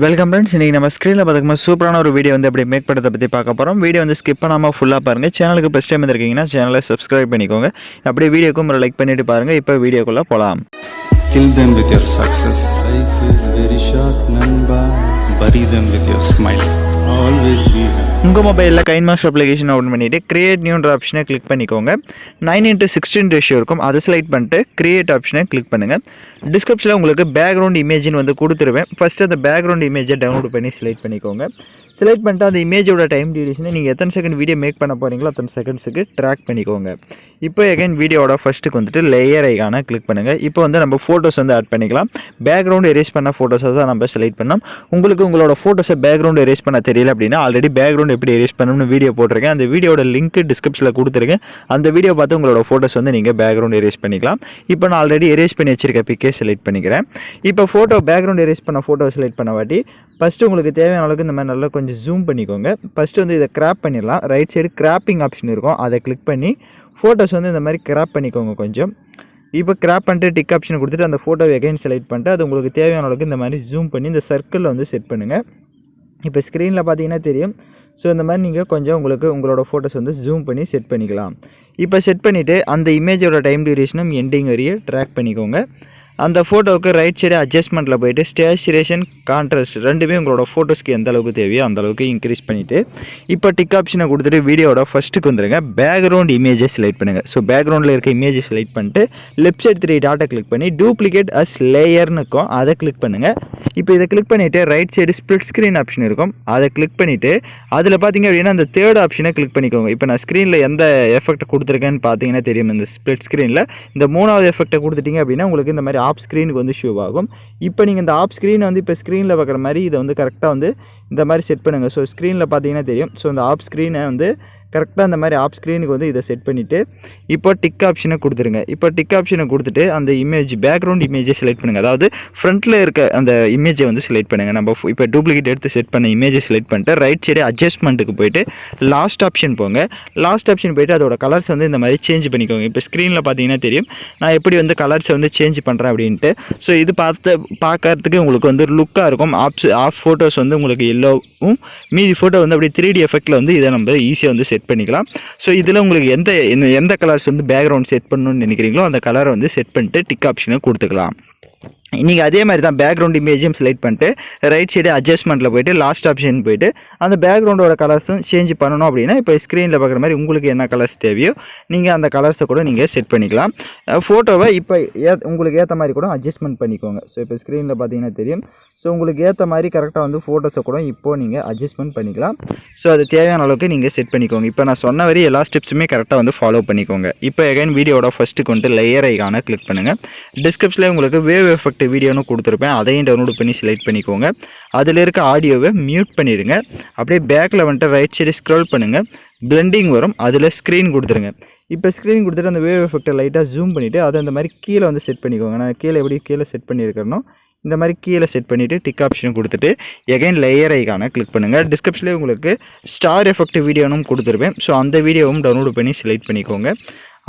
Welcome friends, இன்னைக்கு நம்ம ஸ்க்ரீனில் பார்த்துக்கோமா சூப்பரான ஒரு வீடியோ வந்து எப்படி மேக் பண்ணுறதை பற்றி பார்க்க போகிறோம். வீடியோ வந்து ஸ்கிப் பண்ணாமல் ஃபுல்லாக பாருங்கள். சேனலுக்கு ஃபஸ்ட் டைம் இருக்கீங்கன்னா சேனலை சப்ஸ்கிரைப் பண்ணிக்கோங்க. அப்படியே வீடியோக்கும் ஒரு லைக் பண்ணிட்டு பாருங்கள். இப்போ வீடியோக்குள்ளே போகலாம். Kill them with your success. Life is very short, Namba. Bury them with your smile. Always be happy. உங்கள் மொபைலில் கைன்மாஸ்டர் அப்ளிகேஷன் ஓப்பன் பண்ணிவிட்டு கிரியேட் நியூன்ற ஆப்ஷனை கிளிக் பண்ணிக்கோங்க. 9:16 ரேஷியோ இருக்கும், அதை செலக்ட் பண்ணிட்டு கிரியேட் ஆப்ஷனை கிளிக் பண்ணுங்கள். டிஸ்கிரிப்ஷனில் உங்களுக்கு பேக்ரவுண்ட் இமேஜின்னு வந்து கொடுத்துருவேன். ஃபஸ்ட்டு அந்த பேக்ரவுண்ட் இமேஜை டவுன்லோட் பண்ணி செலக்ட் பண்ணிக்கோங்க. செலக்ட் பண்ணிட்டு அந்த இமேஜோட டைம் டியூரேஷனை நீங்கள் எத்தனை செகண்ட் வீடியோ மேக் பண்ண போகிறீங்களோ அத்தனை செகண்ட்ஸுக்கு ட்ராக் பண்ணிக்கோங்க. இப்போ எகைன் வீடியோட ஃபஸ்ட்டுக்கு வந்துட்டு லேயர் ஐகானை கிளிக் பண்ணுங்கள். இப்போ வந்து நம்ம ஃபோட்டோஸ் வந்து ஆட் பண்ணிக்கலாம். பேக்ரவுண்ட் எரேஸ் பண்ண ஃபோட்டோஸை தான் நம்ம செலக்ட் பண்ணோம். உங்களுக்கு உங்களோட ஃபோட்டோஸை பேக்ரவுண்ட் எரேஸ் பண்ண தெரியல அப்படின்னா ஆல்ரெடி பேக்ரவுண்ட் எப்படி எரேஸ் பண்ணணும்னு வீடியோ போட்டிருக்கேன். அந்த வீடியோட லிங்க் டிஸ்கிரிப்ஷனில் கொடுத்துருக்கேன். அந்த வீடியோ பார்த்து உங்களோட ஃபோட்டோஸ் வந்து நீங்கள் பேக்ரவுண்ட் எரேஸ் பண்ணிக்கலாம். இப்போ நான் ஆல்ரெடி எரேஸ் பண்ணி வச்சிருக்க பிக்கே செலக்ட் பண்ணிக்கிறேன். இப்போ ஃபோட்டோ பேக்ரவுண்ட் எரேஸ் பண்ண ஃபோட்டோ செலக்ட் பண்ண வாட்டி ஃபஸ்ட்டு உங்களுக்கு தேவையான அளவுக்கு இந்த மாதிரி நல்லா கொஞ்சம் ஜூம் பண்ணிக்கோங்க. ஃபஸ்ட்டு வந்து இதை கிராப் பண்ணிடலாம். ரைட் சைடு கிராப்பிங் ஆப்ஷன் இருக்கும், அதை கிளிக் பண்ணி ஃபோட்டோஸ் வந்து இந்த மாதிரி கிராப் பண்ணிக்கோங்க கொஞ்சம். இப்போ கிராப் பண்ணிட்டு டிக் ஆப்ஷனை கொடுத்துட்டு அந்த ஃபோட்டோவை எகைன் செலக்ட் பண்ணிட்டு அது உங்களுக்கு தேவையான அளவுக்கு இந்த மாதிரி ஜூம் பண்ணி இந்த சர்க்கிளில் வந்து செட் பண்ணுங்கள். இப்போ ஸ்க்ரீனில் பார்த்தீங்கன்னா தெரியும். ஸோ இந்த மாதிரி நீங்கள் கொஞ்சம் உங்களோட ஃபோட்டோஸ் வந்து ஜூம் பண்ணி செட் பண்ணிக்கலாம். இப்போ செட் பண்ணிவிட்டு அந்த இமேஜோட டைம் டியூரேஷனும் எண்டிங் வரையே ட்ராக் பண்ணிக்கோங்க. அந்த ஃபோட்டோவுக்கு ரைட் சைடு அட்ஜஸ்ட்மெண்ட்டில் போய்ட்டு ஸ்டேச்சுரேஷன் கான்ட்ராஸ்ட் ரெண்டுமே உங்களோட ஃபோட்டோஸ்க்கு எந்த அளவுக்கு தேவையோ அந்த அளவுக்கு இன்க்ரீஸ் பண்ணிவிட்டு இப்போ டிக் ஆப்ஷனை கொடுத்துட்டு வீடியோட ஃபஸ்ட்டுக்கு வந்துடுங்க. பேக்ரவுண்ட் இமேஜை செலக்ட் பண்ணுங்கள். ஸோ பேக்ரவுண்டில் இருக்க இமேஜை செலக்ட் பண்ணிட்டு லெஃப்ட் சைடு 3 டாட்டை கிளிக் பண்ணி டூப்ளிகேட் அஸ் லேயர்னு இருக்கும், அதை கிளிக் பண்ணுங்கள். இப்போ இதை கிளிக் பண்ணிவிட்டு right side split screen option இருக்கும், அதை கிளிக் பண்ணிவிட்டு அதில் பார்த்தீங்க அப்படின்னா அந்த தேர்ட் ஆப்ஷனை கிளிக் பண்ணிக்கோங்க. இப்போ நான் ஸ்க்ரீனில் எந்த எஃபெக்ட் கொடுத்துருக்கேன்னு பார்த்தீங்கன்னா தெரியும். இந்த ஸ்ப்ளிட் ஸ்க்ரீனில் இந்த 3வது எஃபெக்ட்டை கொடுத்துட்டீங்க அப்படின்னா உங்களுக்கு இந்த மாதிரி ஆப் ஸ்க்ரீனுக்கு வந்து ஷோ ஆகும். இப்போ நீங்கள் இந்த ஆப் ஸ்க்ரீனை வந்து இப்போ ஸ்க்ரீனில் பார்க்குற மாதிரி இதை வந்து கரெக்டாக வந்து இந்த மாதிரி செட் பண்ணுங்கள். ஸோ ஸ்க்ரீனில் பார்த்தீங்கன்னா தெரியும். ஸோ இந்த ஆப் ஸ்க்ரீனை வந்து கரெக்டாக அந்த மாதிரி ஆப் ஸ்க்ரீனுக்கு வந்து இதை செட் பண்ணிவிட்டு இப்போ டிக் ஆப்ஷனை கொடுத்துருங்க. இப்போ டிக் ஆப்ஷனை கொடுத்துட்டு அந்த இமேஜ் பேக்ரவுண்ட் இமேஜை செலக்ட் பண்ணுங்கள். அதாவது ஃப்ரண்ட்டில் இருக்க அந்த இமேஜை வந்து செலக்ட் பண்ணுங்கள். நம்ம இப்போ டூப்ளிகேட் எடுத்து செட் பண்ண இமேஜை செலக்ட் பண்ணிட்டு ரைட் சைடு அட்ஜஸ்ட்மெண்ட்டுக்கு போய்ட்டு லாஸ்ட் ஆப்ஷன் போங்க. லாஸ்ட் ஆப்ஷன் போய்ட்டு அதோட கலர்ஸ் வந்து இந்த மாதிரி சேஞ்ச் பண்ணிக்கோங்க. இப்போ ஸ்க்ரீனில் பார்த்தீங்கன்னா தெரியும் நான் எப்படி வந்து கலர்ஸை வந்து சேஞ்ச் பண்ணுறேன் அப்படின்ட்டு. ஸோ இது பார்க்கறதுக்கு உங்களுக்கு வந்து லுக்காக இருக்கும். ஆஃப் ஃபோட்டோஸ் வந்து உங்களுக்கு எல்லோவும், மீதி ஃபோட்டோ வந்து அப்படி 3D எஃபெக்டில் வந்து இதை நம்ம ஈஸியாக வந்து செட் பண்ணிக்கலாம். ஸோ இதில் உங்களுக்கு எந்த கலர்ஸ் வந்து பேக்ரவுண்ட் செட் பண்ணணும்னு நினைக்கிறீங்களோ அந்த கலரை வந்து செட் பண்ணிட்டு டிக் ஆப்ஷனை கொடுத்துக்கலாம். நீங்கள் அதே மாதிரி தான் பேக்ரவுண்ட் இமேஜும் செலக்ட் பண்ணிட்டு ரைட் சைடு அட்ஜஸ்ட்மெண்ட்டில் போய்ட்டு லாஸ்ட் ஆப்ஷன் போய்ட்டு அந்த பேக்ரவுண்டோட கலர்ஸும் சேஞ்ச் பண்ணணும் அப்படின்னா இப்போ ஸ்க்ரீனில் பார்க்குற மாதிரி உங்களுக்கு என்ன கலர்ஸ் தேவையோ நீங்கள் அந்த கலர்ஸை கூட நீங்கள் செட் பண்ணிக்கலாம். ஃபோட்டோவை இப்போ உங்களுக்கு ஏற்ற மாதிரி கூட அட்ஜஸ்ட்மெண்ட் பண்ணிக்கோங்க. ஸோ இப்போ ஸ்க்ரீனில் பார்த்தீங்கன்னா தெரியும். ஸோ உங்களுக்கு ஏற்ற மாதிரி கரெக்டாக வந்து ஃபோட்டோஸை கூட இப்போது நீங்கள் அட்ஜஸ்ட்மெண்ட் பண்ணிக்கலாம். ஸோ அது தேவையான அளவுக்கு நீங்கள் செட் பண்ணிக்கோங்க. இப்போ நான் சொன்ன வரை எல்லா ஸ்டெப்ஸுமே கரெக்டாக வந்து ஃபாலோ பண்ணிக்கோங்க. இப்போ எகைன் வீடியோட ஃபஸ்ட்டுக்கு வந்துட்டு லேயர் ஐகானை கிளிக் பண்ணுங்கள். டிஸ்கிரிப்ஷனில் உங்களுக்கு வேவ் எஃபெக்ட் வீடியோன்னு கொடுத்துருப்பேன், அதையும் டவுன்லோட் பண்ணி செலக்ட் பண்ணிக்கோங்க. அதில் இருக்க ஆடியோவை மியூட் பண்ணிடுங்க. அப்படியே பேக்கில் வந்துட்டு ரைட் சைடு ஸ்க்ரோல் பண்ணுங்கள், பிளெண்டிங் வரும், அதில் ஸ்க்ரீன் கொடுத்துருங்க. இப்போ ஸ்க்ரீன் கொடுத்துட்டு அந்த வேவ் எஃபெக்ட்டை லைட்டாக ஜூம் பண்ணிவிட்டு அதை அந்த மாதிரி கீழே வந்து செட் பண்ணிக்கோங்க. நான் கீழே செட் பண்ணியிருக்கிறனோ இந்த மாதிரி கீழே செட் பண்ணிவிட்டு டிக் ஆப்ஷன் கொடுத்துட்டு எகைன் லேயர் ஐகானை கிளிக் பண்ணுங்கள். டிஸ்கிரிப்ஷனில் உங்களுக்கு ஸ்டார் எஃபெக்ட் வீடியோனும் கொடுத்துருப்பேன். ஸோ அந்த வீடியோவும் டவுன்லோட் பண்ணி செலக்ட் பண்ணிக்கோங்க.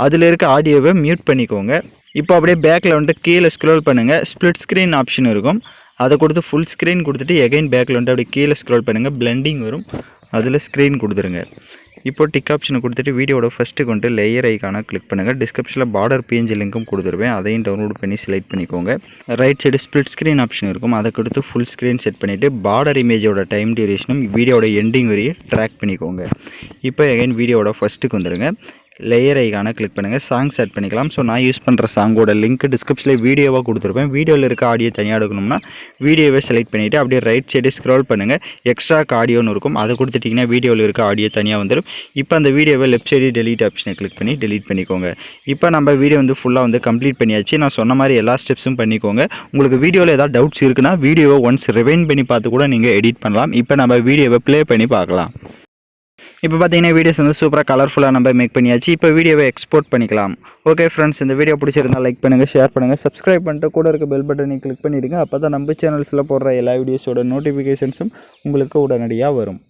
அதில் இருக்க ஆடியோவை மியூட் பண்ணிக்கோங்க. இப்போ அப்படியே பேக்கில் வந்துட்டு கீழே ஸ்க்ரோல் பண்ணுங்கள், ஸ்ப்ளிட் ஸ்க்ரீன் ஆப்ஷன் இருக்கும், அதை கொடுத்து ஃபுல் ஸ்க்ரீன் கொடுத்துட்டு எகைன் பேக்கில் வந்துட்டு அப்படியே கீழே ஸ்க்ரோல் பண்ணுங்கள், பிளெண்டிங் வரும், அதில் ஸ்க்ரீன் கொடுத்துருங்க. இப்போ டிக் ஆப்ஷனை கொடுத்துட்டு வீடியோட ஃபஸ்ட்டுக்கு வந்துட்டு லேயர் ஐகானை கிளிக் பண்ணுங்கள். டிஸ்கிரிப்ஷனில் பார்டர் PNG லிங்க்கும் கொடுத்துருவேன், அதையும் டவுன்லோட் பண்ணி செலக்ட் பண்ணிக்கோங்க. Right side split screen option இருக்கும், அதை கொடுத்து ஃபுல் ஸ்க்ரீன் செட் பண்ணிவிட்டு பார்டர் இமேஜோட டைம் டியூரேஷனும் வீடியோட எண்டிங் வரையே ட்ராக் பண்ணிக்கோங்க. இப்போ எகைன் வீடியோட ஃபஸ்ட்டுக்கு வந்துடுங்க. லேயர் ஐகானை கிளிக் பண்ணுங்கள், சாங்ஸ் ஆட் பண்ணிக்கலாம். ஸோ நான் யூஸ் பண்ணுற சாங்கோட லிங்க் டிஸ்கிரிப்ஷனில் வீடியோவாக கொடுத்துருப்பேன். வீடியோவில் இருக்க ஆடியோ தனியாக எடுக்கணும்னா வீடியோவை செலக்ட் பண்ணிவிட்டு அப்படியே ரைட் சைடு ஸ்க்ரோல் பண்ணுங்கள், எக்ஸ்ட்ரா ஆடியோன்னு இருக்கும், அதை கொடுத்துட்டிங்கன்னா வீடியோவில் இருக்க ஆடியோ தனியாக வந்துடும். இப்போ அந்த வீடியோவை லெஃப்ட் சைடு டெலீட் ஆப்ஷனை கிளிக் பண்ணி டெலீட் பண்ணிக்கோங்க. இப்போ நம்ம வீடியோ வந்து ஃபுல்லாக வந்து கம்ப்ளீட் பண்ணியாச்சு. நான் சொன்ன மாதிரி எல்லா ஸ்டெப்ஸும் பண்ணிக்கோங்க. உங்களுக்கு வீடியோவில் ஏதாவது டவுட்ஸ் இருக்குன்னா வீடியோவை ஒன்ஸ் ரிவைண்ட் பண்ணி பார்த்து கூட நீங்கள் எடிட் பண்ணலாம். இப்போ நம்ம வீடியோவை ப்ளே பண்ணி பார்க்கலாம். இப்போ பார்த்தீங்கன்னா வீடியோஸ் வந்து சூப்பராக கலர்ஃபுல்லாக நம்ம மேக் பண்ணியாச்சு. இப்போ வீடியோவை எக்ஸ்போர்ட் பண்ணிக்கலாம். ஓகே ஃப்ரெண்ட்ஸ், இந்த வீடியோ பிடிச்சிருந்தால் லைக் பண்ணுங்கள், ஷேர் பண்ணுங்கள், சப்ஸ்கிரைப் பண்ணிட்டு கூட இருக்க பெல் பட்டனை கிளிக் பண்ணிவிடுங்க. அப்போ தான் நம்ம சேனல்ஸில் போடுற எல்லா வீடியோஸோட நோட்டிஃபிகேஷன்ஸும் உங்களுக்கு உடனடியாக வரும்.